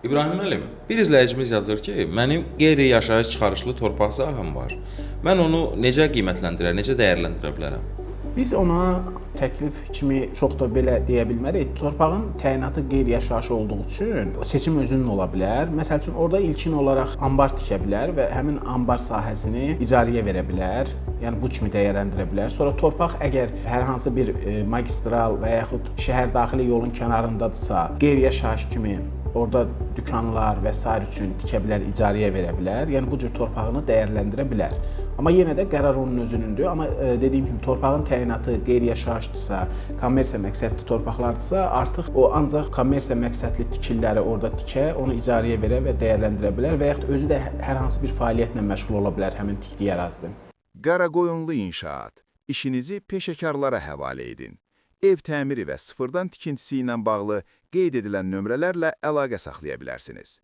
İbrahim müəllim, bir izləyicimiz yazır ki, mənim qeyri-yaşayış çıxarışlı torpaq sahəm var. Mən onu necə qiymətləndirə, necə dəyərləndirə bilərəm? Biz ona təklif kimi çox da belə deyə bilmərik. Torpağın təyinatı qeyri-yaşayış olduğu üçün seçim özünün ola bilər. Məsəl üçün, orada ilkin olaraq ambar tikə bilər və həmin ambar sahəsini icarəyə verə bilər. Yəni bu kimi dəyərləndirə bilər. Sonra torpaq əgər hər hansı bir magistral və yaxud şəhər daxili yolun kənarındadırsa, qeyri-yaşayış kimi orada dükanlar və s. üçün tikə bilər, icarəyə verə bilər. Yəni bu cür torpağını dəyərləndirə bilər. Amma yenə də qərar onun özünündür. Amma dediyim kimi torpağın təyinatı qeyri-yaşayışdırsa, kommersiya məqsədli torpaqlardırsa, artıq o ancaq kommersiya məqsədli tikililəri orada tikə, onu icarəyə verə və dəyərləndirə bilər və yaxud özü də hər hansı bir fəaliyyətlə məşğul ola bilər həmin tikdiyi ərazidə. Qaraqoyunlu inşaat. İşinizi peşəkarlara həvalə edin. Ev təmiri və sıfırdan tikintisi ilə bağlı qeyd edilən nömrələrlə əlaqə saxlaya bilərsiniz.